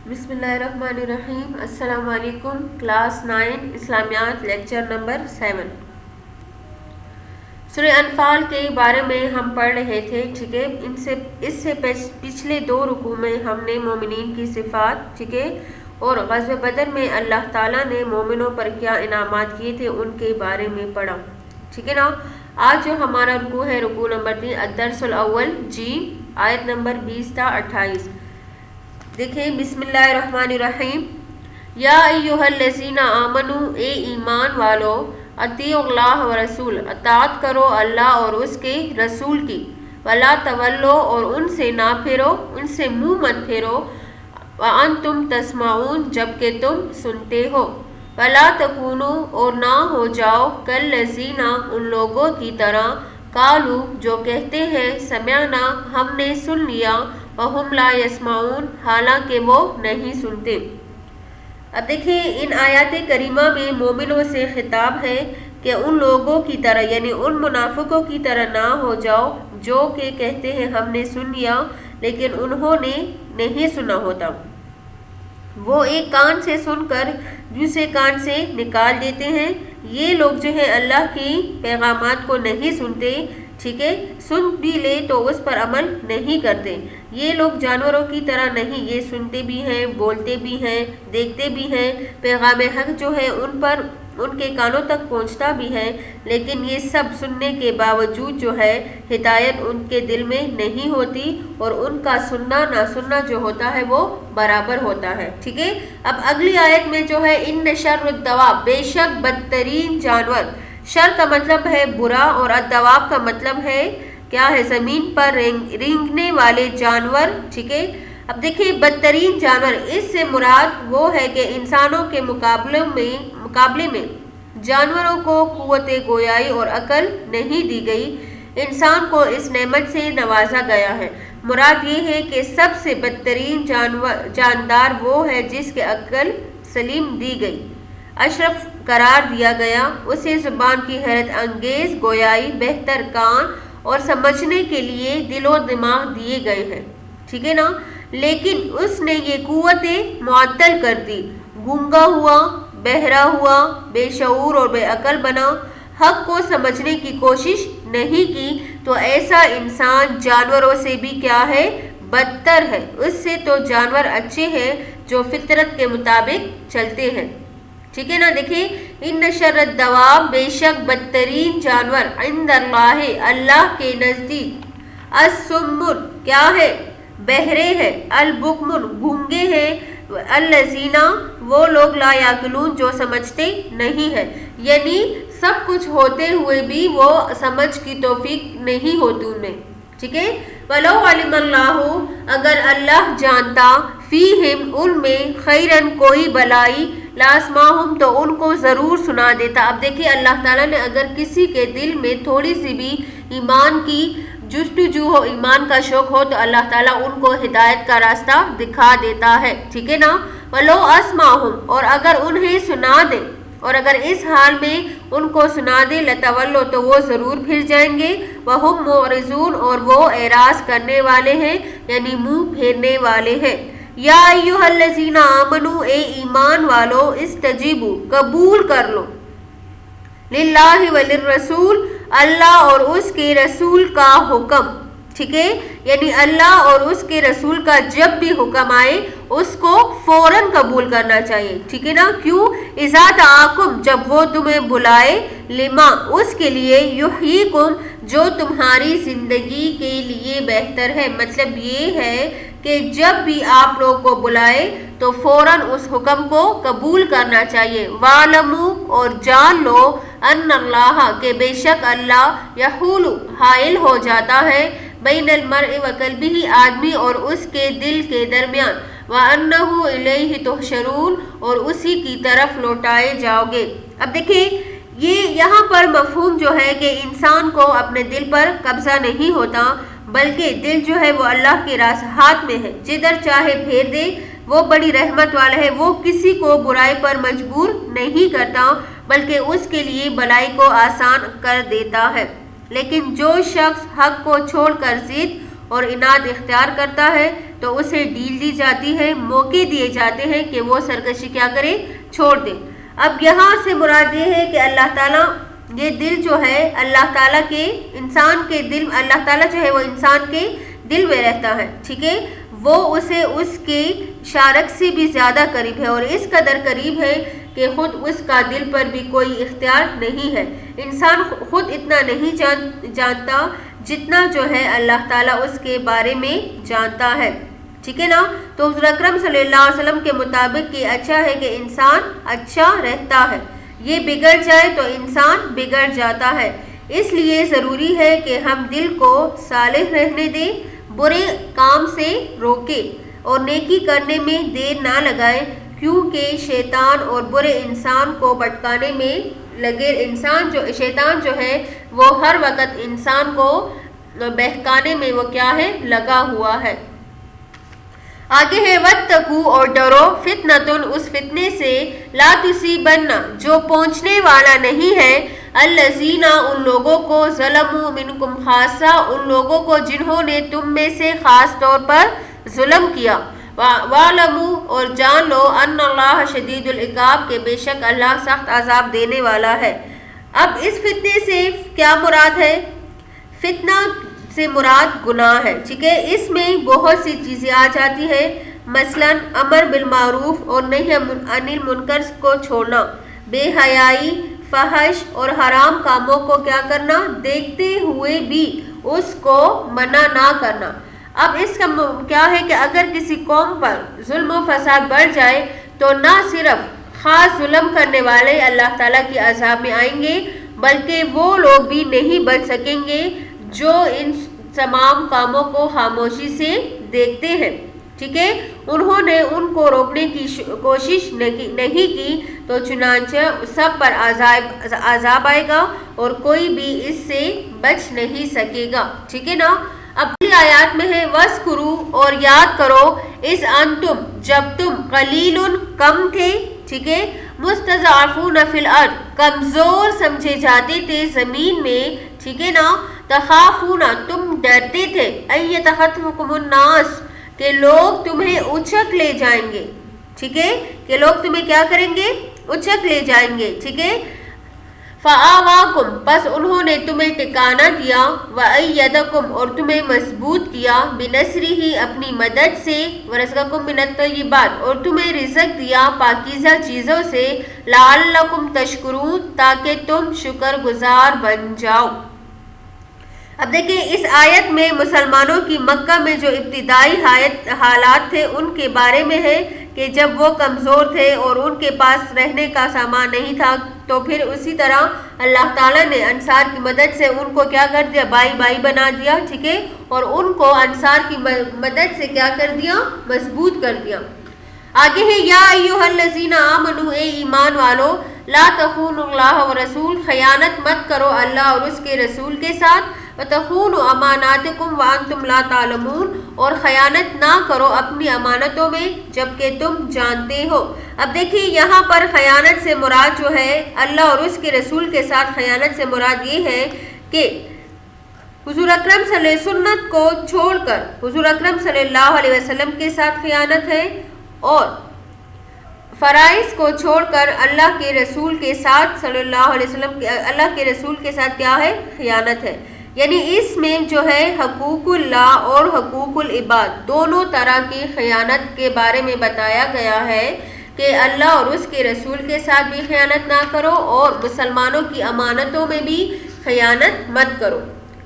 بسم اللہ الرحمن الرحیم۔ السلام علیکم۔ کلاس 9 اسلامیات لیکچر نمبر 7۔ سورہ انفال کے بارے میں ہم پڑھ رہے تھے، ٹھیک ہے۔ اس سے پچھلے 2 رکوع میں ہم نے مومنین کی صفات، ٹھیک ہے، اور غزوہ بدر میں اللہ تعالیٰ نے مومنوں پر کیا انعامات کیے تھے ان کے بارے میں پڑھا، ٹھیک ہے نا۔ آج جو ہمارا رکوع ہے، رکوع نمبر 3، الدرس الاول جی، آیت نمبر 20 تا 28۔ دیکھیں، بسم اللہ الرحمن الرحیم۔ یا ایھا الذین آمنو، اے ایمان والو، اطیعوا اللہ ورسول، اطاعت کرو اللہ اور اس کے رسول کی، ولا تولوا، اور ان سے نہ پھرو، ان سے منہ مت پھیرو، وانتم تسمعون، جبکہ تم سنتے ہو، ولا تکونوا، اور نہ ہو جاؤ، کالذین، ان لوگوں کی طرح، قالوا، جو کہتے ہیں، سمعنا، ہم نے سن لیا، وہم لا یسمعون، حالانکہ وہ نہیں سنتے۔ اب دیکھیں، ان آیات کریمہ میں مومنوں سے خطاب ہے کہ ان لوگوں کی طرح، یعنی ان منافقوں کی طرح نہ ہو جاؤ جو کہ کہتے ہیں ہم نے سن لیا لیکن انہوں نے نہیں سنا ہوتا۔ وہ ایک کان سے سن کر دوسرے کان سے نکال دیتے ہیں۔ یہ لوگ جو ہے اللہ کی پیغامات کو نہیں سنتے، ٹھیک ہے، سن بھی لے تو اس پر عمل نہیں کرتے۔ یہ لوگ جانوروں کی طرح نہیں، یہ سنتے بھی ہیں، بولتے بھی ہیں، دیکھتے بھی ہیں، پیغام حق جو ہے ان کے کانوں تک پہنچتا بھی ہے، لیکن یہ سب سننے کے باوجود جو ہے ہدایت ان کے دل میں نہیں ہوتی، اور ان کا سننا نہ سننا جو ہوتا ہے وہ برابر ہوتا ہے، ٹھیک ہے۔ اب اگلی آیت میں جو ہے ان شر الدواب، بے شک بدترین جانور، شر کا مطلب ہے برا، اور الدواب کا مطلب ہے کیا ہے، زمین پر رینگنے والے جانور، ٹھیک ہے۔ اب دیکھیں، بدترین جانور، اس سے مراد وہ ہے کہ انسانوں کے مقابلے میں جانوروں کو قوت گویائی اور عقل نہیں دی گئی، انسان کو اس نعمت سے نوازا گیا ہے۔ مراد یہ ہے کہ سب سے بدترین جاندار وہ ہے جس کے عقل سلیم دی گئی، اشرف قرار دیا گیا، اسے زبان کی حیرت انگیز گویائی، بہتر کان اور سمجھنے کے لیے دل و دماغ دیے گئے ہیں، ٹھیک ہے نا، لیکن اس نے یہ قوتیں معطل کر دی، گونگا ہوا، بہرا ہوا، بے شعور اور بے عقل بنا، حق کو سمجھنے کی کوشش نہیں کی، تو ایسا انسان جانوروں سے بھی کیا ہے، بدتر ہے۔ اس سے تو جانور اچھے ہیں جو فطرت کے مطابق چلتے ہیں، ٹھیک ہے نا۔ دیکھیں، ان شر الدواب، بے شک بدترین جانور، عند اللہ، اللہ کے نزدیک، الصم، کیا ہے، بہرے ہیں، البکم، گونگے ہیں، الذین، وہ لوگ، لا یعقلون، جو سمجھتے نہیں ہیں، یعنی سب کچھ ہوتے ہوئے بھی وہ سمجھ کی توفیق نہیں ہوتی ان میں، ٹھیک ہے۔ وَلَوْ عَلِمَ اللَّهُ، اگر اللہ جانتا، فیہم، ان میں، خیرن، کوئی بلائی، لَأَسْمَعَهُمْ، تو ان کو ضرور سنا دیتا۔ اب دیکھیں، اللہ تعالیٰ نے اگر کسی کے دل میں تھوڑی سی بھی ایمان کی جستجو ہو، ایمان کا شوق ہو، تو اللہ تعالیٰ ان کو ہدایت کا راستہ دکھا دیتا ہے، ٹھیک ہے نا۔ وَلَوْ أَسْمَعَهُمْ، اور اگر انہیں سنا دے، اور اگر اس حال میں ان کو سنا دے، لَتَوَلَّوْا، تو وہ ضرور پھر جائیں گے، وَهُمْ مُعْرِضُونَ، اور وہ اعراض کرنے والے ہیں، یعنی منہ پھیرنے والے ہیں۔ یا ایھا الذین آمنو، اے ایمان والو، استجیبوا، قبول کر لو، للہ وللرسول، اللہ اور اس کے رسول کا حکم، ٹھیک ہے، یعنی اللہ اور اس کے رسول کا جب بھی حکم آئے اس کو فوراً قبول کرنا چاہیے، ٹھیک ہے نا۔ کیوں؟ اذا دعاکم، جب وہ تمہیں بلائے، لما، اس کے لیے، یحییکم، جو تمہاری زندگی کے لیے بہتر ہے۔ مطلب یہ ہے کہ جب بھی آپ لوگ کو بلائے تو فوراً اس حکم کو قبول کرنا چاہیے۔ وَاعْلَمُوا، اور جان لو، ان اللہ، کہ بے شک اللہ، یحول، حائل ہو جاتا ہے، بین المرء وقلبہ، آدمی اور اس کے دل کے درمیان، وَأَنَّهُ إِلَيْهِ تُحْشَرُونَ، اور اسی کی طرف لوٹائے جاؤ گے۔ اب دیکھیں، یہ یہاں پر مفہوم جو ہے کہ انسان کو اپنے دل پر قبضہ نہیں ہوتا، بلکہ دل جو ہے وہ اللہ کے ہاتھ میں ہے، جدھر چاہے پھیر دے، وہ بڑی رحمت والا ہے، وہ کسی کو برائی پر مجبور نہیں کرتا بلکہ اس کے لیے بلائی کو آسان کر دیتا ہے۔ لیکن جو شخص حق کو چھوڑ کر ضد اور اناد اختیار کرتا ہے تو اسے ڈیل دی جاتی ہے، موقع دیے جاتے ہیں کہ وہ سرکشی کیا کرے، چھوڑ دے۔ اب یہاں سے مراد یہ ہے کہ اللہ تعالیٰ یہ دل جو ہے اللہ تعالیٰ کے انسان کے دل، اللہ تعالیٰ جو ہے وہ انسان کے دل میں رہتا ہے، ٹھیک ہے، وہ اسے اس کے شارک سے بھی زیادہ قریب ہے، اور اس قدر قریب ہے کہ خود اس کا دل پر بھی کوئی اختیار نہیں ہے۔ انسان خود اتنا نہیں جانتا جتنا جو ہے اللہ تعالیٰ اس کے بارے میں جانتا ہے، ٹھیک ہے نا۔ تو حضور اکرم صلی اللہ علیہ وسلم کے مطابق یہ اچھا ہے کہ انسان اچھا رہتا ہے، یہ بگڑ جائے تو انسان بگڑ جاتا ہے۔ اس لیے ضروری ہے کہ ہم دل کو صالح رہنے دیں، برے کام سے روکے اور نیکی کرنے میں دیر نہ لگائے، کیونکہ شیطان اور برے انسان کو بھٹکانے میں لگے، شیطان جو ہے وہ ہر وقت انسان کو بہکانے میں وہ کیا ہے، لگا ہوا ہے۔ آگے ہے واتقوا اور ڈرو فتنۃ اس فتنے سے لا تصیبن جو پہنچنے والا نہیں ہے الذین ان لوگوں کو ظلموا منکم خاصہ ان لوگوں کو جنہوں نے تم میں سے خاص طور پر ظلم کیا، وَاعْلَمُوا اور جان لو ان اللہ شدید العقاب کہ بے شک اللہ سخت عذاب دینے والا ہے۔ اب اس فتنے سے کیا مراد ہے؟ فتنہ سے مراد گناہ ہے، ٹھیک ہے، اس میں بہت سی چیزیں آ جاتی ہیں، مثلا امر بالمعروف اور نہی عن المنکر کو چھوڑنا، بے حیائی، فحش اور حرام کاموں کو کیا کرنا، دیکھتے ہوئے بھی اس کو منع نہ کرنا۔ اب اس کا کیا ہے کہ اگر کسی قوم پر ظلم و فساد بڑھ جائے تو نہ صرف خاص ظلم کرنے والے اللہ تعالیٰ کی عذاب میں آئیں گے، بلکہ وہ لوگ بھی نہیں بچ سکیں گے جو ان تمام کاموں کو خاموشی سے دیکھتے ہیں، ٹھیک ہے۔ انہوں نے ان کو روکنے کی کوشش نہیں کی تو چنانچہ سب پر عذاب آئے گا اور کوئی بھی اس سے بچ نہیں سکے گا، ٹھیک ہے نا۔ اب آیات میں ہے وَاذْكُرُوا اور یاد کرو اس انتم جب تم قلیل کم تھے، ٹھیک ہے، مستضعفون فی الارض کمزور سمجھے جاتے تھے زمین میں، ٹھیک ہے نا، تخافون تم ڈرتے تھے ان یتخطفکم الناس کہ لوگ تمہیں اچک لے جائیں گے، ٹھیک ہے، کہ لوگ تمہیں کیا کریں گے، اچک لے جائیں گے، ٹھیک ہے۔ فآواکم پس انہوں نے تمہیں ٹکانہ دیا، وأیدکم اور تمہیں مضبوط کیا، بنصرہ اپنی مدد سے، ورزقکم من الطیبات اور تمہیں رزق دیا پاکیزہ چیزوں سے، لعلکم تشکرون تاکہ تم شکر گزار بن جاؤ۔ اب دیکھیں اس آیت میں مسلمانوں کی مکہ میں جو ابتدائی حالات تھے ان کے بارے میں ہے کہ جب وہ کمزور تھے اور ان کے پاس رہنے کا سامان نہیں تھا تو پھر اسی طرح اللہ تعالیٰ نے انصار کی مدد سے ان کو کیا کر دیا، بائی بائی بنا دیا، ٹھیک ہے، اور ان کو انصار کی مدد سے کیا کر دیا، مضبوط کر دیا۔ آگے ہے یا ایھا الذین آمنوا اے ایمان والو لا تخونوا اللہ ورسول خیانت مت کرو اللہ اور اس کے رسول کے ساتھ، وتخونوا اماناتکم وانتم لا تعلمون اور خیانت نہ کرو اپنی امانتوں میں جبکہ تم جانتے ہو۔ اب دیکھیے یہاں پر خیانت سے مراد جو ہے اللہ اور اس کے رسول کے ساتھ خیانت سے مراد یہ ہے کہ حضور اکرم صلی اللہ علیہ وسلم سنت کو چھوڑ کر حضور اکرم صلی اللہ علیہ وسلم کے ساتھ خیانت ہے، اور فرائض کو چھوڑ کر اللہ کے رسول کے ساتھ صلی اللہ علیہ وسلم اللہ کے رسول کے ساتھ کیا ہے، خیانت ہے۔ یعنی اس میں جو ہے حقوق اللہ اور حقوق العباد دونوں طرح کی خیانت کے بارے میں بتایا گیا ہے کہ اللہ اور اس کے رسول کے ساتھ بھی خیانت نہ کرو اور مسلمانوں کی امانتوں میں بھی خیانت مت کرو،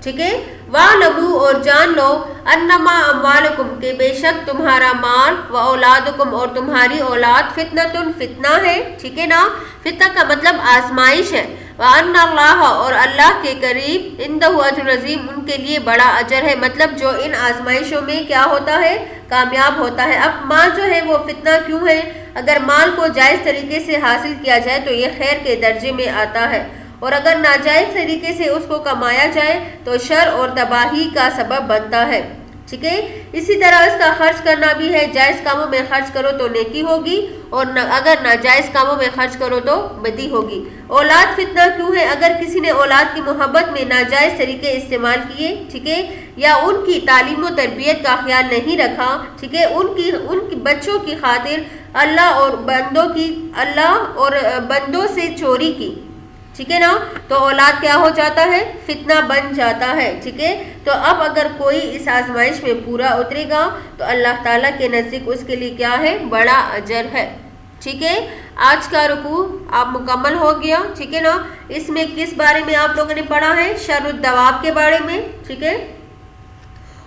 ٹھیک ہے۔ وَاعْلَمُوا اور جان لو انما اموالکم کہ بے شک تمہارا مال، و اولادکم اور تمہاری اولاد فتنۃ فتنہ ہے، ٹھیک ہے نا، فتنہ کا مطلب آزمائش ہے، وَأَنَّ اللَّهَ اور اللہ کے قریب عِندَهُ أَجْرٌ عَظِيمٌ ان کے لیے بڑا اجر ہے، مطلب جو ان آزمائشوں میں کیا ہوتا ہے، کامیاب ہوتا ہے۔ اب مال جو ہے وہ فتنہ کیوں ہے؟ اگر مال کو جائز طریقے سے حاصل کیا جائے تو یہ خیر کے درجے میں آتا ہے، اور اگر ناجائز طریقے سے اس کو کمایا جائے تو شر اور تباہی کا سبب بنتا ہے، ٹھیک ہے۔ اسی طرح اس کا خرچ کرنا بھی ہے، جائز کاموں میں خرچ کرو تو نیکی ہوگی اور اگر ناجائز کاموں میں خرچ کرو تو بدی ہوگی۔ اولاد فتنہ کیوں ہے؟ اگر کسی نے اولاد کی محبت میں ناجائز طریقے استعمال کیے، ٹھیک ہے، یا ان کی تعلیم و تربیت کا خیال نہیں رکھا، ٹھیک ہے، ان کی بچوں کی خاطر اللہ اور بندوں سے چوری کی، ٹھیک ہے نا، تو اولاد کیا ہو جاتا ہے؟ فتنہ بن جاتا ہے، ٹھیک ہے۔ تو اب اگر کوئی اس آزمائش میں پورا اترے گا تو اللہ تعالیٰ کے نزدیک اس کے لیے کیا ہے؟ بڑا اجر ہے، ٹھیک ہے۔ آج کا رکوع آپ مکمل ہو گیا، ٹھیک ہے نا۔ اس میں کس بارے میں آپ لوگوں نے پڑھا ہے؟ شر الدواب کے بارے میں، ٹھیک ہے،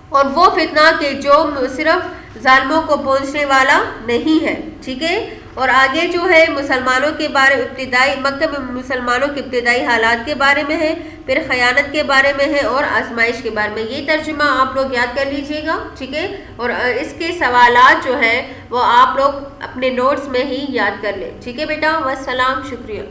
اور وہ فتنہ کہ جو صرف ظالموں کو پہنچنے والا نہیں ہے، ٹھیک ہے۔ اور آگے جو ہے مسلمانوں کے بارے مکہ میں مسلمانوں کے ابتدائی حالات کے بارے میں ہے، پھر خیانت کے بارے میں ہے اور آزمائش کے بارے میں۔ یہ ترجمہ آپ لوگ یاد کر لیجئے گا، ٹھیک ہے، اور اس کے سوالات جو ہے وہ آپ لوگ اپنے نوٹس میں ہی یاد کر لیں، ٹھیک ہے بیٹا۔ والسلام، شکریہ۔